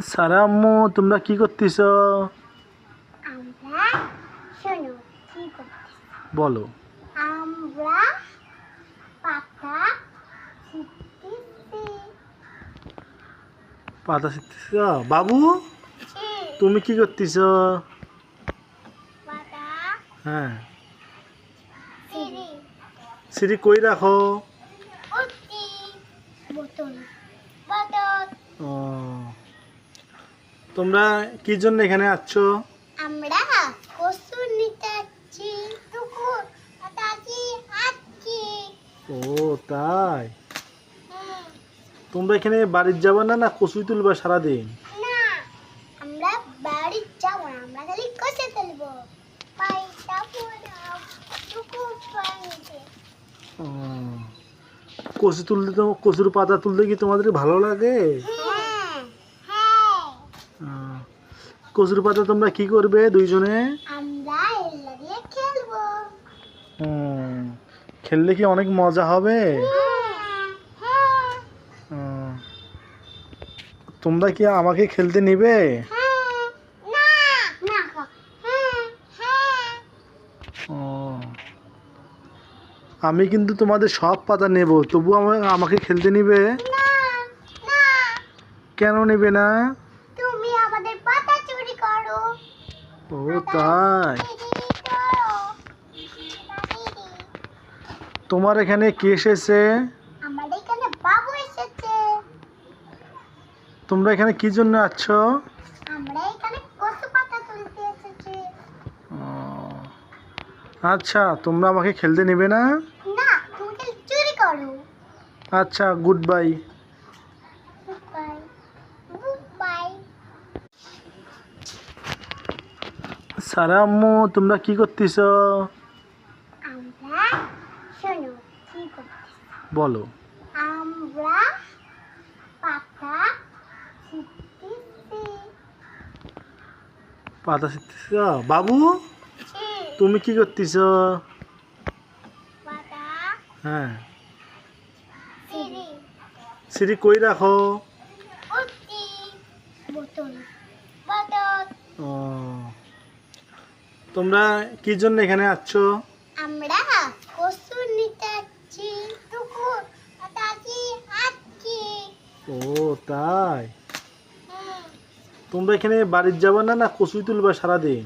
সারা আম্মু, তোমরা কি করতেছ? আমরা শোনো কি করতেছি। বলো। আমরা পাতা ছিঁড়তেছি। পাতা ছিঁড়তেছ? বাবু, তুমি কি করতেছ? পাতা হ্যাঁ, ছিঁড়ি সিঁড়ি কই রাখো? উঠছি বোতল বোতল। ও, তোমরা কি জন্য এখানে আসছো? আমরা কসু নিতে যাচ্ছি। টুকুর পাতাছি হাঁটছি। ও তাই, হুম, তোমরা এখানে বাড়ির যাবে না, না কচুই তুলবা সারাদিন? না আমরা বাড়ি যাবো না, আমরা খালি কষে তুলবো। পাইটা পোড়াও টুকুর পানিতে। ও, কচু তুলতে তো, কচুর পাতা তুলতে কি তোমাদের ভালো লাগে? হ্যাঁ হ্যাঁ, ও, কচুর পাতা তোমরা কি করবে দুইজনে? আমরা এগুলো দিয়ে খেলবো। হুম, খেললে কি অনেক মজা হবে? হ্যাঁ ও, তোমরা কি আমাকে খেলতে নিবে? হ্যাঁ, না না হ্যাঁ হ্যাঁ। ও, আমি কিন্তু তোমাদের সব পাতা নেব, তবু আমাকে খেলতে নিবে? না না, কেন নেবে না? তুমি আমাদের পাতা চুরি করো। ও তাই, চুরি করো। তোমার এখানে কে এসেছে? আমাদের এখানে বাবু এসেছে। তোমরা এখানে কি জন্য আসছো? আমরা এখানে কচু পাতা তুলতে এসেছি। ও, আচ্ছা, তোমরা আমাকে খেলতে নেবে না? না, তুমি খালি চুরি করো। আচ্ছা, গুড বাই। Bye bye. সারা আম্মু, তোমরা কি করতেছ? আমরা শোনো কি করতেছি। বলো। আমরা পাতা ছিঁড়তেছি। পাতা ছিঁড়তেছ? বাবু, তুমি কি করতেছ? পাতা হ্যাঁ, ছিঁড়ি সিঁড়ি কই রাখো? উঠছি বোতল বোতল। ও, তোমরা কি জন্য এখানে আসছো? আমরা কসু নিতে যাচ্ছি। টুকুর পাতাছি হাঁটছি। ও তাই, হুম, তোমরা এখানে বাড়ির যাবে না, না কচুই তুলবা সারাদিন?